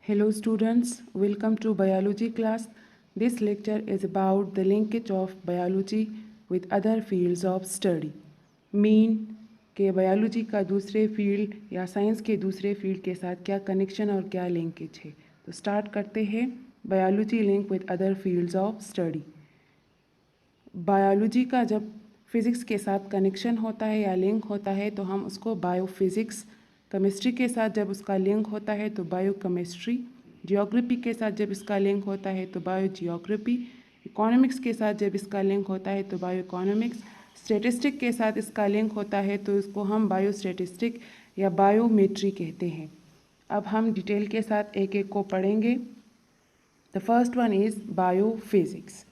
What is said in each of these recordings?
Hello students, welcome to biology class. This lecture is about the linkage of biology with other fields of study. Mean के biology का दूसरे field या science के दूसरे field के साथ क्या कनेक्शन और क्या लिंकेज है। तो स्टार्ट करते हैं biology link with other fields of study. Biology का जब फिज़िक्स के साथ कनेक्शन होता है या लिंक होता है तो हम उसको बायोफिज़िक्स, केमिस्ट्री के साथ जब उसका लिंक होता है तो बायोकेमिस्ट्री, जियोग्राफी के साथ जब इसका लिंक होता है तो बायो जियोग्राफी, इकोनॉमिक्स के साथ जब इसका लिंक होता है तो बायो इकोनॉमिक्स, स्टैटिस्टिक के साथ इसका लिंक होता है तो इसको हम बायो स्टैटिस्टिक या बायोमेट्री कहते हैं। अब हम डिटेल के साथ एक एक को पढ़ेंगे। The first one is biophysics.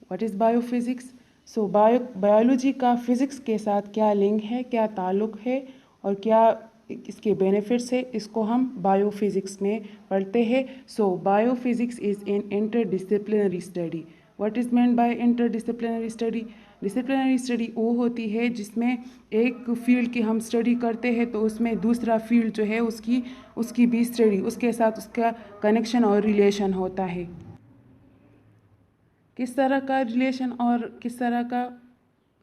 What is biophysics? So biology का फिज़िक्स के साथ क्या लिंक है, क्या ताल्लुक़ है और क्या इसके बेनिफिट्स है, इसको हम बायोफिज़िक्स में पढ़ते हैं। So biophysics is an interdisciplinary study. What is meant by interdisciplinary study? Disciplinary study वो होती है जिसमें एक फील्ड की हम स्टडी करते हैं तो उसमें दूसरा फील्ड जो है उसकी भी स्टडी, उसके साथ उसका कनेक्शन और रिलेशन होता है। किस तरह का रिलेशन और किस तरह का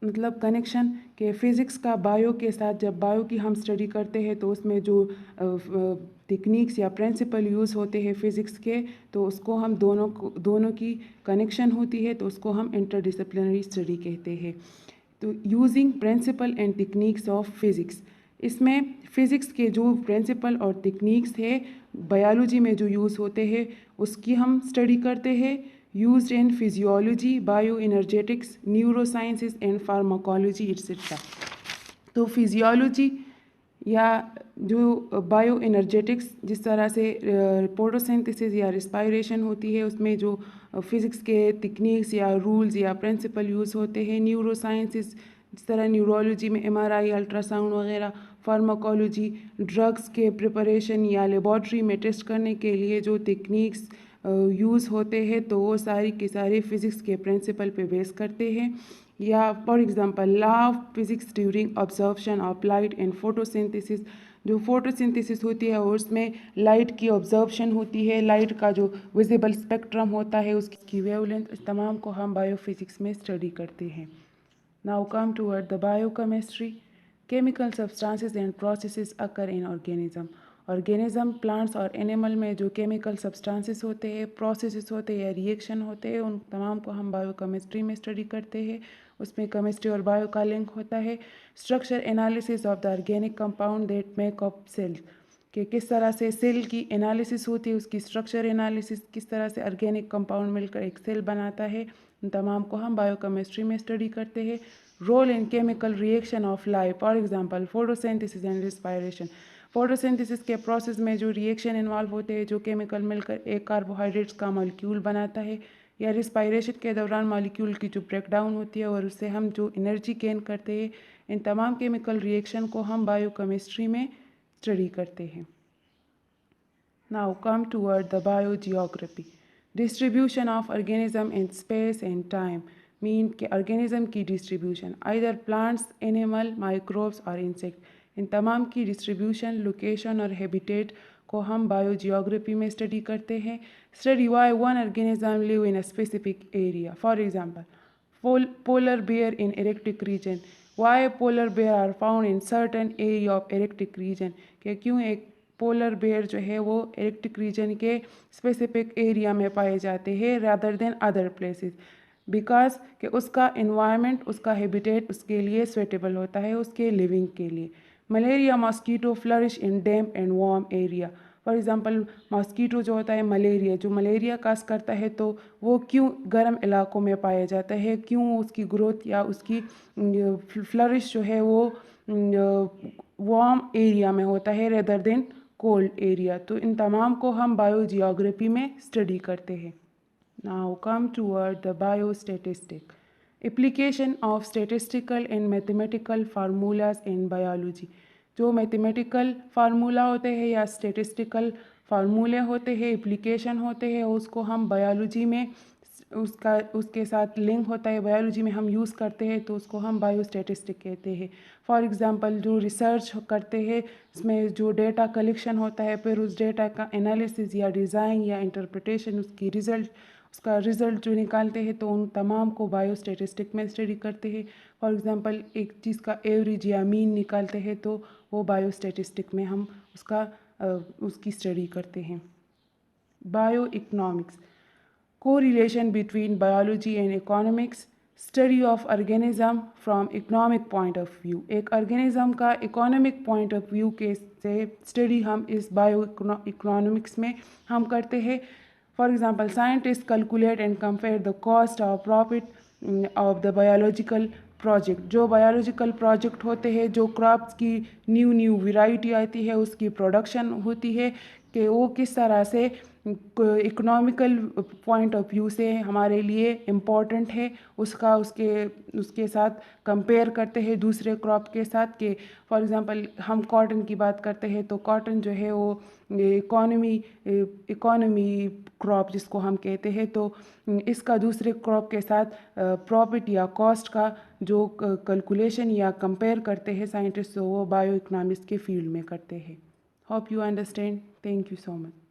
मतलब कनेक्शन के फिज़िक्स का बायो के साथ, जब बायो की हम स्टडी करते हैं तो उसमें जो टेक्निक्स या प्रिंसिपल यूज़ होते हैं फिज़िक्स के, तो उसको हम दोनों की कनेक्शन होती है तो उसको हम इंटरडिसिप्लिनरी स्टडी कहते हैं। तो using principle and techniques of physics, इसमें फ़िज़िक्स के जो प्रिंसिपल और टेक्निक्स है बायोलॉजी में जो यूज़ होते हैं उसकी हम स्टडी करते हैं। used in physiology, bioenergetics, neurosciences and pharmacology etc. तो फिजियोलॉजी या जो बायो एनर्जेटिक्स, जिस तरह से फोटोसिंथेसिस या रिस्पायरेशन होती है उसमें जो फिज़िक्स के टेक्निक्स या रूल्स या प्रिंसिपल यूज़ होते हैं। न्यूरोसाइंसेस, जिस तरह न्यूरोलॉजी में एमआरआई, अल्ट्रासाउंड वगैरह। फार्माकोलॉजी, ड्रग्स के प्रिपरेशन या लेबॉर्ट्री में टेस्ट करने के लिए जो टेक्निक्स यूज़ होते हैं तो वो सारी के सारे फिज़िक्स के प्रिंसिपल पे बेस करते हैं। या for example law of physics during observation of light and photosynthesis, जो फोटोसिंथेसिस होती है और उसमें लाइट की ऑब्जर्वेशन होती है, लाइट का जो विजिबल स्पेक्ट्रम होता है उसकी वेवलेंथ, इस तमाम को हम बायोफिज़िक्स में स्टडी करते हैं। Now come toward the biochemistry. Chemical substances and processes occur in organism. Organism, plants और एनिमल में जो केमिकल सब्सटेंसेस होते हैं, प्रोसेसेस होते हैं या रिएक्शन होते हैं, उन तमाम को हम बायोकेमिस्ट्री में स्टडी करते हैं। उसमें केमिस्ट्री और बायो का लिंक होता है। Structure analysis of the organic compound that make up cell, कि किस तरह से सेल की एनालिसिस होती है, उसकी स्ट्रक्चर एनालिसिस, किस तरह से ऑर्गेनिक कंपाउंड मिलकर एक सेल बनाता है, उन तमाम को हम बायोकेमिस्ट्री में स्टडी करते हैं। Role in chemical reaction of life, for example photosynthesis and respiration. Photosynthesis के प्रोसेस में जो रिएक्शन इन्वॉल्व होते हैं, जो केमिकल मिलकर एक कार्बोहाइड्रेट्स का मॉलिक्यूल बनाता है, या रिस्पायरेशन के दौरान मॉलिक्यूल की जो ब्रेकडाउन होती है और उससे हम जो एनर्जी गेन करते हैं, इन तमाम केमिकल रिएक्शन को हम बायोकेमिस्ट्री में स्टडी करते हैं। Now come toward the biogeography. Distribution of organism in space and time, mean के ऑर्गेनिज्म की distribution, either plants, animal, microbes और इंसेक्ट, इन तमाम की डिस्ट्रीब्यूशन, लोकेशन और हैबिटेट को हम बायोजियोग्राफी में स्टडी करते हैं। Study why one organism live in a specific area, for example polar bear in arctic region, why polar bear are found in certain area of arctic region, कि क्यों एक polar bear जो है वो arctic region के specific area में पाए जाते हैं rather than other places, because कि उसका इन्वायरमेंट, उसका हैबिटेट उसके लिए सुइटेबल होता है, उसके लिविंग के लिए। Malaria mosquito flourish in damp and warm area, for example mosquito जो होता है मलेरिया, जो मलेरिया काज करता है तो वो क्यों गर्म इलाकों में पाया जाता है, क्यों उसकी ग्रोथ या उसकी फ्लरिश जो है वो वार्म एरिया में होता है रेदर देन कोल्ड एरिया। तो इन तमाम को हम बायोजियोग्राफी में स्टडी करते हैं। Now come toward the biostatistic, application of statistical and mathematical formulas in biology. जो मैथमेटिकल फार्मूला होते हैं या स्टैटिस्टिकल फार्मूले होते हैं, एप्लीकेशन होते हैं, उसको हम बायोलॉजी में उसके साथ लिंक होता है, बायोलॉजी में हम यूज़ करते हैं, तो उसको हम बायोस्टैटिस्टिक कहते हैं। फॉर एग्जांपल जो रिसर्च करते हैं इसमें जो डेटा कलेक्शन होता है, फिर उस डेटा का एनालिसिस या डिज़ाइन या इंटरप्रिटेशन, उसका रिज़ल्ट जो निकालते हैं, तो उन तमाम को बायोस्टैटिस्टिक में स्टडी करते हैं। फॉर एग्जांपल एक चीज़ का एवरेज या मीन निकालते हैं, तो वो बायोस्टैटिस्टिक में हम उसकी स्टडी करते हैं। Bio economics, correlation between biology and economics, study of organism from economic point of view। एक organism का economic point of view के से study हम इस bio economics में हम करते हैं। For example, scientists calculate and compare the cost or profit of the biological project. जो बायोलॉजिकल प्रोजेक्ट होते हैं, जो क्रॉप्स की न्यू वैरायटी आती है, उसकी प्रोडक्शन होती है, कि वो किस तरह से इकोनॉमिकल पॉइंट ऑफ व्यू से हमारे लिए इम्पॉर्टेंट है, उसके साथ कंपेयर करते हैं दूसरे क्रॉप के साथ। कि फॉर एग्जांपल हम कॉटन की बात करते हैं, तो कॉटन जो है वो इकोनॉमी क्रॉप जिसको हम कहते हैं, तो इसका दूसरे क्रॉप के साथ प्रॉफिट या कॉस्ट का जो कैलकुलेशन या कंपेयर करते हैं साइंटिस्ट, वो बायो इकोनॉमिक्स के फील्ड में करते हैं। Hope you understand. Thank you so much.